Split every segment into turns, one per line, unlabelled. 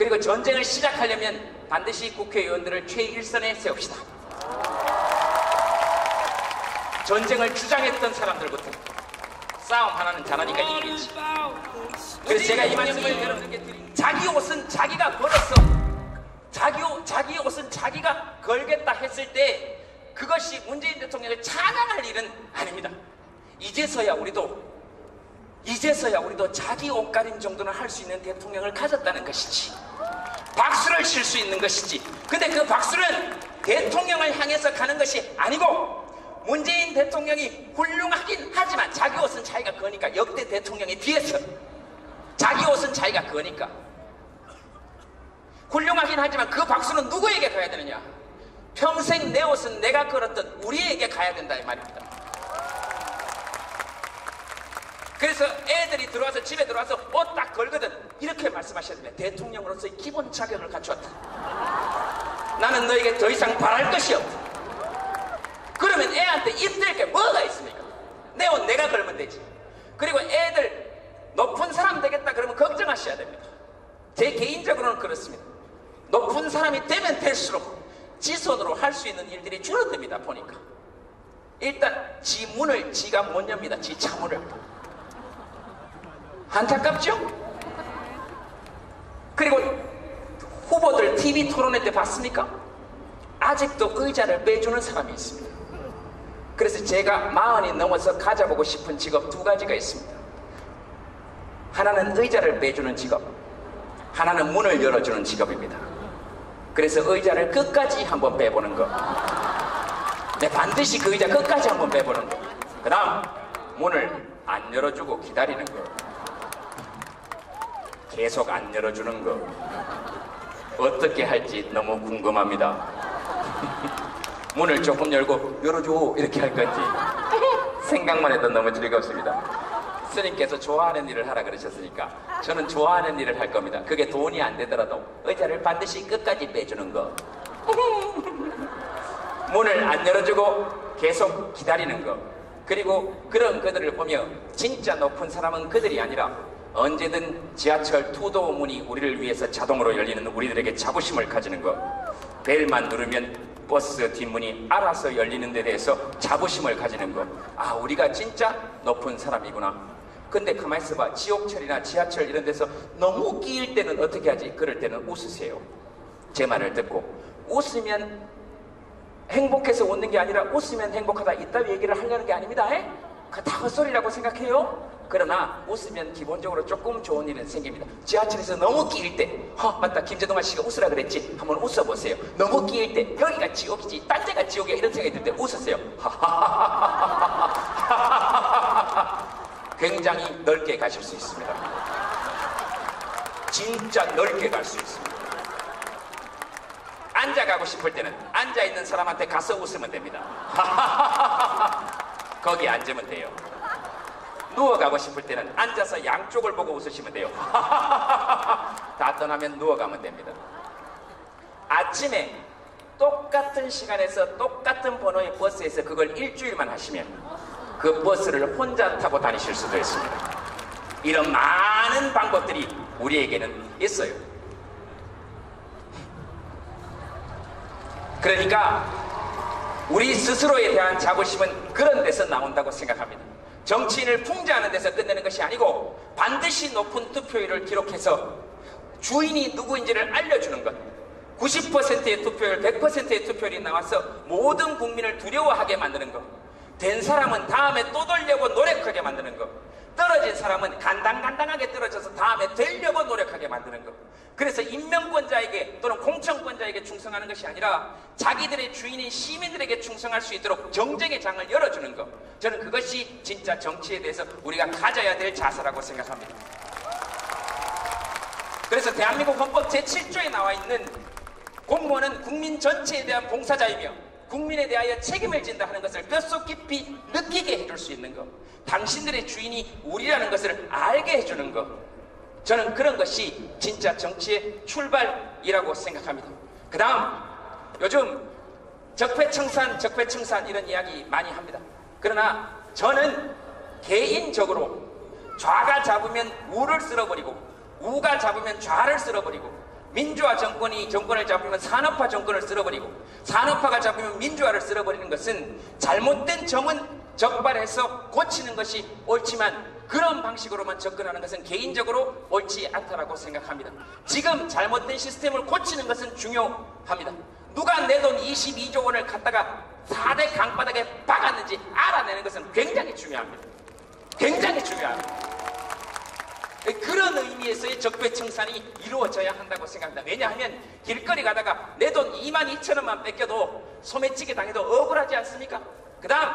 그리고 전쟁을 시작하려면 반드시 국회의원들을 최일선에 세웁시다. 전쟁을 주장했던 사람들부터 싸움 하나는 잘하니까 이기겠지. 그래서 제가 이 말씀을 여러분께 드립니다. 자기 옷은 자기가 걸었어. 자기 옷은 자기가 걸겠다 했을 때 그것이 문재인 대통령을 찬양할 일은 아닙니다. 이제서야 우리도 자기 옷가림 정도는 할 수 있는 대통령을 가졌다는 것이지, 박수를 칠 수 있는 것이지. 근데 그 박수는 대통령을 향해서 가는 것이 아니고, 문재인 대통령이 훌륭하긴 하지만 자기 옷은 자기가 거니까, 역대 대통령에 비해서 자기 옷은 자기가 거니까 훌륭하긴 하지만 그 박수는 누구에게 가야 되느냐? 평생 내 옷은 내가 걸었던 우리에게 가야 된다 이 말입니다. 그래서 애들이 들어와서, 집에 들어와서 옷 딱 걸거든. 이렇게 말씀하셔야 됩니다. 대통령으로서의 기본 자격을 갖추었다. 나는 너에게 더 이상 바랄 것이 없다. 그러면 애한테 입댈 게 뭐가 있습니까? 내 옷 내가 걸면 되지. 그리고 애들 높은 사람 되겠다 그러면 걱정하셔야 됩니다. 제 개인적으로는 그렇습니다. 높은 사람이 되면 될수록 지 손으로 할 수 있는 일들이 줄어듭니다. 보니까 일단 지 문을 지가 못 엽니다. 지 차문을. 안타깝죠? 그리고 후보들 TV 토론회 때 봤습니까? 아직도 의자를 빼주는 사람이 있습니다. 그래서 제가 40이 넘어서 가져보고 싶은 직업 2가지가 있습니다. 하나는 의자를 빼주는 직업, 하나는 문을 열어주는 직업입니다. 그래서 의자를 끝까지 한번 빼보는 거, 반드시 그 의자 끝까지 한번 빼보는 거, 그 다음 문을 안 열어주고 기다리는 거, 계속 안 열어주는 거, 어떻게 할지 너무 궁금합니다. 문을 조금 열고 열어줘 이렇게 할 건지 생각만 해도 너무 즐겁습니다. 스님께서 좋아하는 일을 하라 그러셨으니까 저는 좋아하는 일을 할 겁니다. 그게 돈이 안 되더라도 의자를 반드시 끝까지 빼주는 거, 문을 안 열어주고 계속 기다리는 거, 그리고 그런 그들을 보며 진짜 높은 사람은 그들이 아니라 언제든 지하철 투도 문이 우리를 위해서 자동으로 열리는 우리들에게 자부심을 가지는 거, 벨만 누르면 버스 뒷문이 알아서 열리는 데 대해서 자부심을 가지는 거, 아 우리가 진짜 높은 사람이구나. 근데 가만히 있어봐. 지옥철이나 지하철 이런 데서 너무 끼일 때는 어떻게 하지? 그럴 때는 웃으세요. 제 말을 듣고. 웃으면 행복해서 웃는 게 아니라 웃으면 행복하다 이따위 얘기를 하려는 게 아닙니다. 그거 다 헛소리라고 생각해요. 그러나 웃으면 기본적으로 조금 좋은 일은 생깁니다. 지하철에서 너무 끼일 때, 맞다, 김재동아 씨가 웃으라 그랬지, 한번 웃어보세요. 너무 끼일 때 여기가 지옥이지 딴 데가 지옥이야 이런 생각이 들 때 웃으세요. 굉장히 넓게 가실 수 있습니다. 진짜 넓게 갈 수 있습니다. 앉아가고 싶을 때는 앉아있는 사람한테 가서 웃으면 됩니다. 거기 앉으면 돼요. 누워가고 싶을 때는 앉아서 양쪽을 보고 웃으시면 돼요. 다 떠나면 누워가면 됩니다. 아침에 똑같은 시간에서 똑같은 번호의 버스에서 그걸 일주일만 하시면 그 버스를 혼자 타고 다니실 수도 있습니다. 이런 많은 방법들이 우리에게는 있어요. 그러니까 우리 스스로에 대한 자부심은 그런 데서 나온다고 생각합니다. 정치인을 풍자하는 데서 끝내는 것이 아니고 반드시 높은 투표율을 기록해서 주인이 누구인지를 알려주는 것, 90%의 투표율, 100%의 투표율이 나와서 모든 국민을 두려워하게 만드는 것, 된 사람은 다음에 또 돌려고 노력하게 만드는 것, 떨어진 사람은 간당간당하게 떨어져서 다음에 되려고 노력하게 만드는 것. 그래서 임명권자에게 또는 공천권자에게 충성하는 것이 아니라 자기들의 주인인 시민들에게 충성할 수 있도록 정쟁의 장을 열어주는 것, 저는 그것이 진짜 정치에 대해서 우리가 가져야 될 자세라고 생각합니다. 그래서 대한민국 헌법 제7조에 나와 있는 공무원은 국민 전체에 대한 봉사자이며 국민에 대하여 책임을 진다 하는 것을 뼛속 깊이 느끼게 해줄 수 있는 것, 당신들의 주인이 우리라는 것을 알게 해주는 것, 저는 그런 것이 진짜 정치의 출발이라고 생각합니다. 그 다음, 요즘 적폐청산 이런 이야기 많이 합니다. 그러나 저는 개인적으로 좌가 잡으면 우를 쓸어버리고 우가 잡으면 좌를 쓸어버리고 민주화 정권이 정권을 잡으면 산업화 정권을 쓸어버리고 산업화가 잡으면 민주화를 쓸어버리는 것은 잘못된 점은 적발해서 고치는 것이 옳지만 그런 방식으로만 접근하는 것은 개인적으로 옳지 않다라고 생각합니다. 지금 잘못된 시스템을 고치는 것은 중요합니다. 누가 내 돈 22조 원을 갖다가 4대 강바닥에 박았는지 알아내는 것은 굉장히 중요합니다. 굉장히 중요합니다. 그런 의미에서의 적폐청산이 이루어져야 한다고 생각합니다. 왜냐하면 길거리 가다가 내 돈 22,000원만 뺏겨도 소매치기 당해도 억울하지 않습니까? 그 다음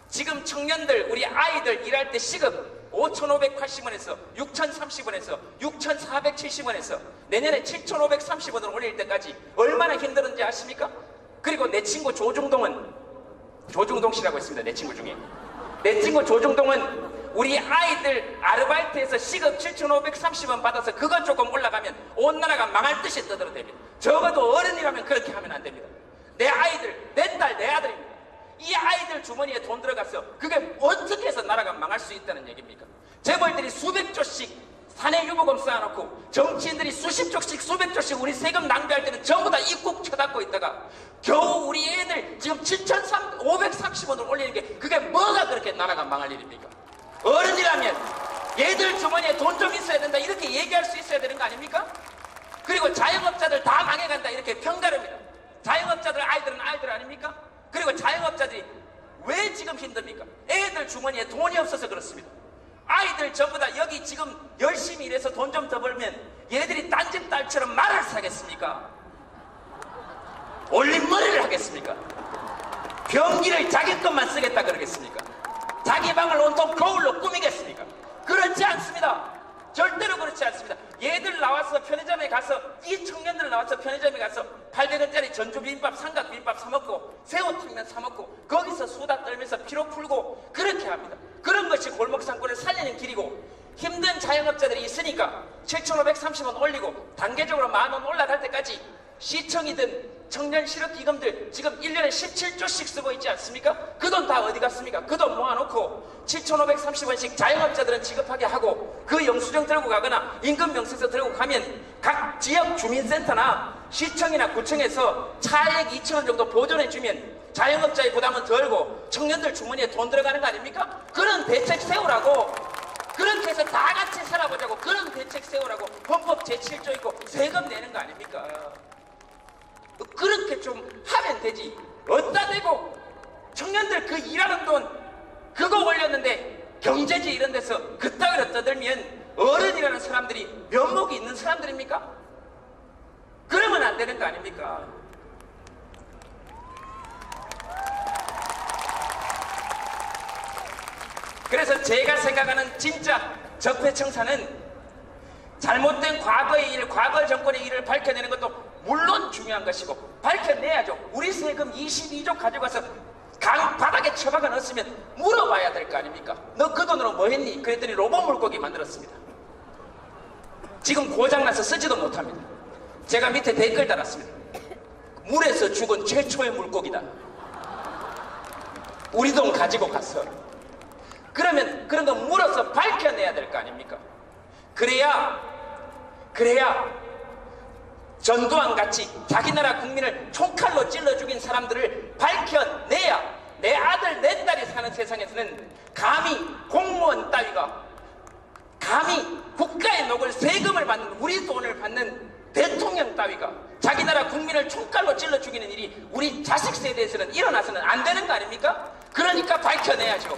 지금 청년들 우리 아이들 일할 때 시급 5,580원에서 6,030원에서 6,470원에서 내년에 7,530원으로 올릴 때까지 얼마나 힘들었는지 아십니까? 그리고 내 친구 조중동은 조중동 씨라고 있습니다. 내 친구 중에 내 친구 조중동은 우리 아이들 아르바이트에서 시급 7,530원 받아서 그것 조금 올라가면 온 나라가 망할 듯이 떠들어댑니다. 적어도 어른이라면 그렇게 하면 안 됩니다. 내 아이들, 내 딸, 내 아들입니다. 이 아이들 주머니에 돈 들어가서 그게 어떻게 해서 나라가 망할 수 있다는 얘기입니까? 재벌들이 수백 조씩 사내 유보금 쌓아놓고 정치인들이 수십 조씩 수백 조씩 우리 세금 낭비할 때는 전부 다 입국 쳐닫고 있다가 겨우 우리 애들 지금 7,530원을 올리는 게 그게 뭐가 그렇게 나라가 망할 일입니까? 어른이라면 얘들 주머니에 돈 좀 있어야 된다 이렇게 얘기할 수 있어야 되는 거 아닙니까? 그리고 자영업자들 다 망해간다 이렇게 평가릅니다. 자영업자들 아이들은 아이들 아닙니까? 그리고 자영업자들이 왜 지금 힘듭니까? 애들 주머니에 돈이 없어서 그렇습니다. 아이들 전부 다 여기 지금 열심히 일해서 돈 좀 더 벌면 얘들이 딴집 딸처럼 말을 사겠습니까? 올림머리를 하겠습니까? 변기를 자기 것만 쓰겠다 그러겠습니까? 자기 방을 온통 거울로 꾸미겠습니까? 그렇지 않습니다. 절대로 그렇지 않습니다. 얘들 나와서 편의점에 가서 이 청년들 나와서 편의점에 가서 800원짜리 전주비빔밥 삼각비빔밥 사먹고 새우탕면 사먹고 거기서 수다 떨면서 피로 풀고 그렇게 합니다. 그런 것이 골목상권을 살리는 길이고 힘든 자영업자들이 있으니까 7,530원 올리고 단계적으로 10,000원 올라갈 때까지 시청이든 청년 실업기금들 지금 1년에 17조씩 쓰고 있지 않습니까? 그 돈 다 어디 갔습니까? 그 돈 모아놓고 7,530원씩 자영업자들은 지급하게 하고 그 영수증 들고 가거나 임금명세서 들고 가면 각 지역 주민센터나 시청이나 구청에서 차액 2,000원 정도 보존해주면 자영업자의 부담은 덜고 청년들 주머니에 돈 들어가는 거 아닙니까? 그런 대책 세우라고 그렇게 해서 다 같이 살아보자고 그런 대책 세우라고 헌법 제7조 있고 세금 내는 거 아닙니까? 그렇게 좀 하면 되지. 어디다 대고 청년들 그 일하는 돈 그거 올렸는데 경제지 이런 데서 그따위로 떠들면 어른이라는 사람들이 면목이 있는 사람들입니까? 그러면 안 되는 거 아닙니까? 그래서 제가 생각하는 진짜 적폐청산은 잘못된 과거의 일, 과거 정권의 일을 밝혀내는 것도 물론 중요한 것이고 밝혀내야죠. 우리 세금 22조 가져가서 강 바닥에 처박아 넣었으면 물어봐야 될 거 아닙니까? 너 그 돈으로 뭐 했니? 그랬더니 로봇 물고기 만들었습니다. 지금 고장나서 쓰지도 못합니다. 제가 밑에 댓글 달았습니다. 물에서 죽은 최초의 물고기다. 우리 돈 가지고 갔어. 그러면 그런 거 물어서 밝혀내야 될 거 아닙니까? 그래야 전두환 같이 자기 나라 국민을 총칼로 찔러 죽인 사람들을 밝혀내야 내 아들 내 딸이 사는 세상에서는 감히 공무원 따위가 감히 국가의 녹을 세금을 받는 우리 돈을 받는 대통령 따위가 자기 나라 국민을 총칼로 찔러 죽이는 일이 우리 자식 세대에서는 일어나서는 안 되는 거 아닙니까? 그러니까 밝혀내야죠.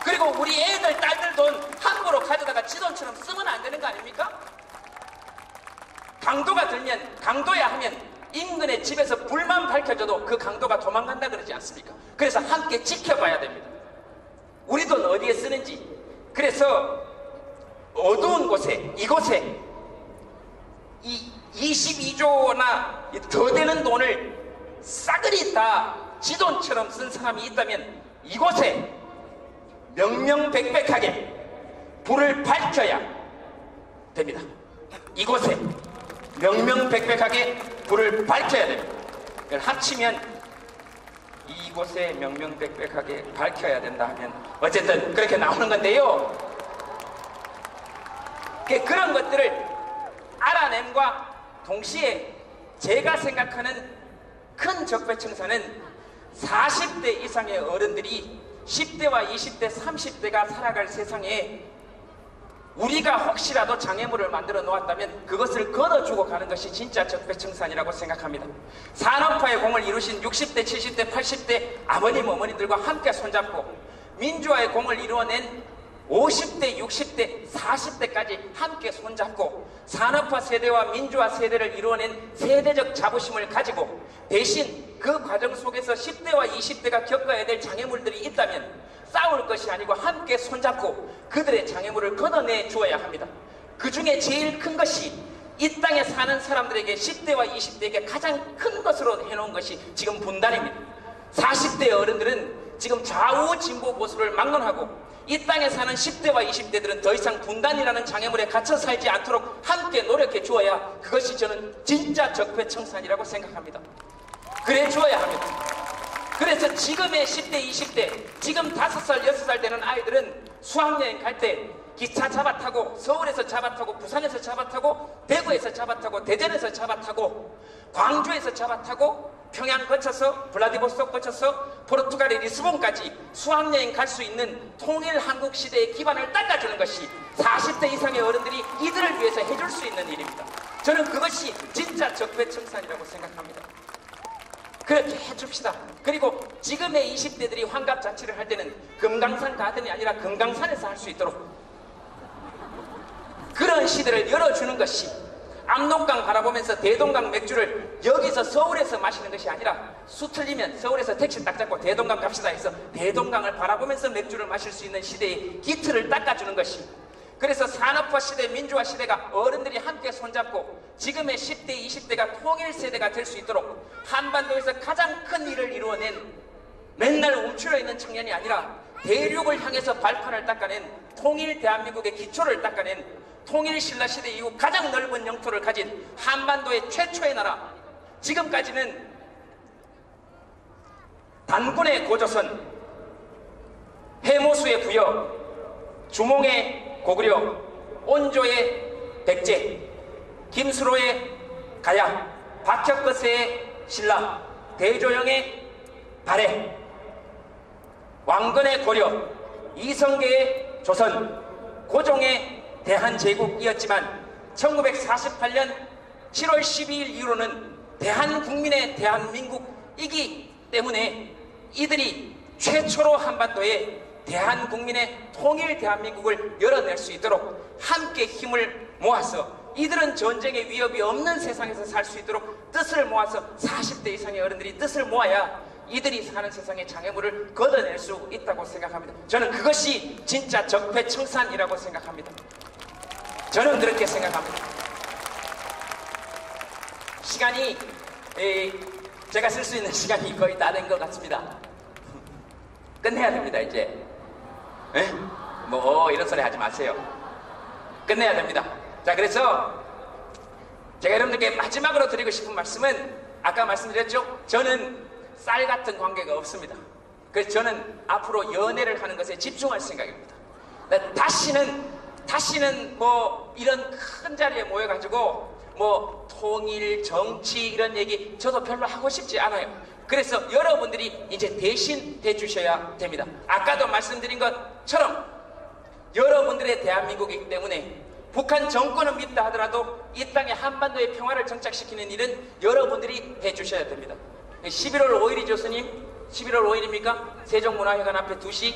그리고 우리 애들 딸들 돈 함부로 가져다가 지 돈처럼 쓰면 안 되는 거 아닙니까? 강도가 들면 강도야 하면 인근의 집에서 불만 밝혀져도 그 강도가 도망간다 그러지 않습니까? 그래서 함께 지켜봐야 됩니다. 우리 돈 어디에 쓰는지. 그래서 어두운 곳에 이곳에 이 22조나 더 되는 돈을 싸그리 다 지 돈처럼 쓴 사람이 있다면 이곳에 명명백백하게 불을 밝혀야 됩니다. 이곳에 명명백백하게 불을 밝혀야 됩니다. 그걸 합치면 이곳에 명명백백하게 밝혀야 된다 하면 어쨌든 그렇게 나오는 건데요. 그런 것들을 알아냄과 동시에 제가 생각하는 큰 적폐청산은 40대 이상의 어른들이 10대와 20대, 30대가 살아갈 세상에 우리가 혹시라도 장애물을 만들어 놓았다면 그것을 걷어주고 가는 것이 진짜 적폐청산이라고 생각합니다. 산업화의 공을 이루신 60대, 70대, 80대 아버님, 어머니들과 함께 손잡고 민주화의 공을 이루어낸 50대, 60대, 40대까지 함께 손잡고 산업화 세대와 민주화 세대를 이루어낸 세대적 자부심을 가지고 대신 그 과정 속에서 10대와 20대가 겪어야 될 장애물들이 있다면 싸울 것이 아니고 함께 손잡고 그들의 장애물을 걷어내 주어야 합니다. 그 중에 제일 큰 것이 이 땅에 사는 사람들에게 10대와 20대에게 가장 큰 것으로 해놓은 것이 지금 분단입니다. 40대 어른들은 지금 좌우 진보 보수를 막론하고 이 땅에 사는 10대와 20대들은 더 이상 분단이라는 장애물에 갇혀 살지 않도록 함께 노력해 주어야 그것이 저는 진짜 적폐청산이라고 생각합니다. 그래 주어야 합니다. 그래서 지금의 10대, 20대, 지금 5살, 6살 되는 아이들은 수학여행 갈 때 기차 잡아타고 서울에서 잡아타고 부산에서 잡아타고 대구에서 잡아타고 대전에서 잡아타고 광주에서 잡아타고 평양 거쳐서 블라디보스토크 거쳐서 포르투갈의 리스본까지 수학여행 갈 수 있는 통일 한국 시대의 기반을 닦아주는 것이 40대 이상의 어른들이 이들을 위해서 해줄 수 있는 일입니다. 저는 그것이 진짜 적폐청산이라고 생각합니다. 그렇게 해줍시다. 그리고 지금의 20대들이 환갑잔치를 할 때는 금강산 가든이 아니라 금강산에서 할 수 있도록 그런 시대를 열어주는 것이 압록강 바라보면서 대동강 맥주를 여기서 서울에서 마시는 것이 아니라 수 틀리면 서울에서 택시 딱 잡고 대동강 갑시다 해서 대동강을 바라보면서 맥주를 마실 수 있는 시대의 기틀을 닦아주는 것이, 그래서 산업화 시대, 민주화 시대가 어른들이 함께 손잡고 지금의 10대, 20대가 통일 세대가 될 수 있도록 한반도에서 가장 큰 일을 이루어낸 맨날 움츠려 있는 청년이 아니라 대륙을 향해서 발판을 닦아낸 통일 대한민국의 기초를 닦아낸 통일 신라 시대 이후 가장 넓은 영토를 가진 한반도의 최초의 나라, 지금까지는 단군의 고조선, 해모수의 부여, 주몽의 고구려, 온조의 백제, 김수로의 가야, 박혁거세의 신라, 대조영의 발해, 왕건의 고려, 이성계의 조선, 고종의 대한제국이었지만 1948년 7월 12일 이후로는 대한국민의 대한민국이기 때문에 이들이 최초로 한반도에 대한국민의 통일 대한민국을 열어낼 수 있도록 함께 힘을 모아서 이들은 전쟁의 위협이 없는 세상에서 살 수 있도록 뜻을 모아서 40대 이상의 어른들이 뜻을 모아야 이들이 사는 세상의 장애물을 걷어낼 수 있다고 생각합니다. 저는 그것이 진짜 적폐청산이라고 생각합니다. 저는 그렇게 생각합니다. 시간이 제가 쓸 수 있는 시간이 거의 다 된 것 같습니다. 끝내야 됩니다. 이제 이런 소리 하지 마세요. 끝내야 됩니다. 자, 그래서 제가 여러분들께 마지막으로 드리고 싶은 말씀은 아까 말씀드렸죠? 저는 쌀 같은 관계가 없습니다. 그래서 저는 앞으로 연애를 하는 것에 집중할 생각입니다. 다시는 이런 큰 자리에 모여가지고 통일, 정치 이런 얘기 저도 별로 하고 싶지 않아요. 그래서 여러분들이 이제 대신 해주셔야 됩니다. 아까도 말씀드린 것처럼 여러분들의 대한민국이기 때문에 북한 정권은 밉다 하더라도 이 땅에 한반도의 평화를 정착시키는 일은 여러분들이 해주셔야 됩니다. 11월 5일이죠, 스님? 11월 5일입니까? 세종문화회관 앞에 2시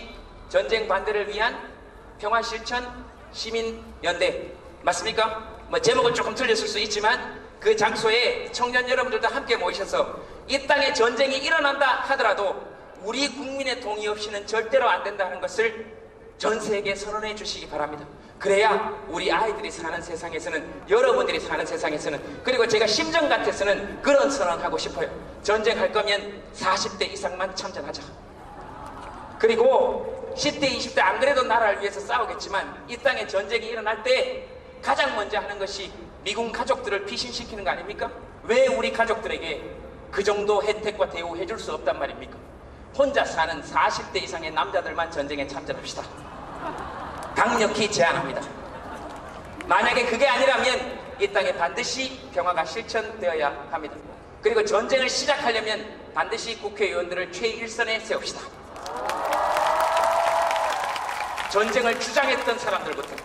전쟁 반대를 위한 평화실천 시민연대 맞습니까? 제목은 조금 틀렸을 수 있지만 그 장소에 청년 여러분들도 함께 모이셔서 이 땅에 전쟁이 일어난다 하더라도 우리 국민의 동의 없이는 절대로 안 된다는 것을 전 세계에 선언해 주시기 바랍니다. 그래야 우리 아이들이 사는 세상에서는, 여러분들이 사는 세상에서는, 그리고 제가 심정 같아서는 그런 선언하고 싶어요. 전쟁할 거면 40대 이상만 참전하자. 그리고 10대, 20대 안 그래도 나라를 위해서 싸우겠지만 이 땅에 전쟁이 일어날 때 가장 먼저 하는 것이 미군 가족들을 피신시키는 거 아닙니까? 왜 우리 가족들에게 그 정도 혜택과 대우 해줄 수 없단 말입니까? 혼자 사는 40대 이상의 남자들만 전쟁에 참전합시다. 강력히 제안합니다. 만약에 그게 아니라면 이 땅에 반드시 평화가 실천되어야 합니다. 그리고 전쟁을 시작하려면 반드시 국회의원들을 최일선에 세웁시다. 전쟁을 주장했던 사람들부터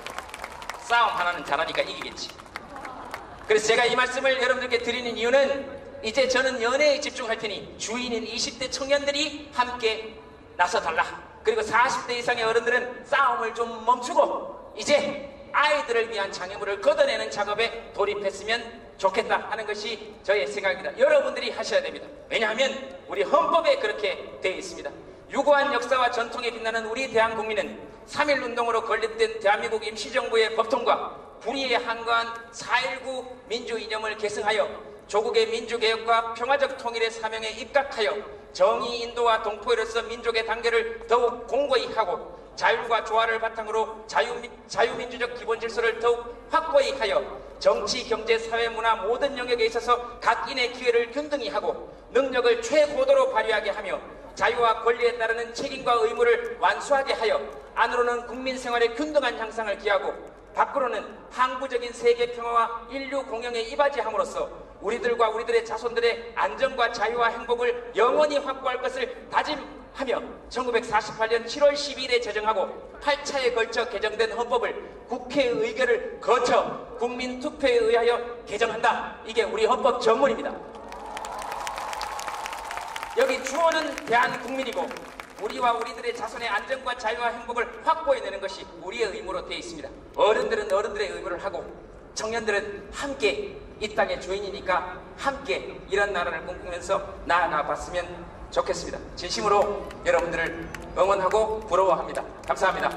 싸움 하나는 잘하니까 이기겠지. 그래서 제가 이 말씀을 여러분들께 드리는 이유는 이제 저는 연애에 집중할 테니 주인인 20대 청년들이 함께 나서달라. 그리고 40대 이상의 어른들은 싸움을 좀 멈추고 이제 아이들을 위한 장애물을 걷어내는 작업에 돌입했으면 좋겠다 하는 것이 저의 생각입니다. 여러분들이 하셔야 됩니다. 왜냐하면 우리 헌법에 그렇게 되어 있습니다. 유구한 역사와 전통에 빛나는 우리 대한국민은 3.1운동으로 건립된 대한민국 임시정부의 법통과 불의에 한가한 4.19 민주이념을 계승하여 조국의 민주개혁과 평화적 통일의 사명에 입각하여 정의 인도와 동포로서 민족의 단계를 더욱 공고히 하고 자율과 조화를 바탕으로 자유민주적 기본질서를 더욱 확고히 하여 정치, 경제, 사회, 문화 모든 영역에 있어서 각인의 기회를 균등히 하고 능력을 최고도로 발휘하게 하며 자유와 권리에 따르는 책임과 의무를 완수하게 하여 안으로는 국민 생활의 균등한 향상을 기하고 밖으로는 항구적인 세계 평화와 인류 공영에 이바지함으로써 우리들과 우리들의 자손들의 안전과 자유와 행복을 영원히 확보할 것을 다짐하며 1948년 7월 12일에 제정하고 8차에 걸쳐 개정된 헌법을 국회 의결을 거쳐 국민투표에 의하여 개정한다. 이게 우리 헌법 정문입니다. 여기 주어는 대한국민이고 우리와 우리들의 자손의 안전과 자유와 행복을 확보해내는 것이 우리의 의무로 되어 있습니다. 어른들은 어른들의 의무를 하고 청년들은 함께 이 땅의 주인이니까 함께 이런 나라를 꿈꾸면서 나아가봤으면 좋겠습니다. 진심으로 여러분들을 응원하고 부러워합니다. 감사합니다.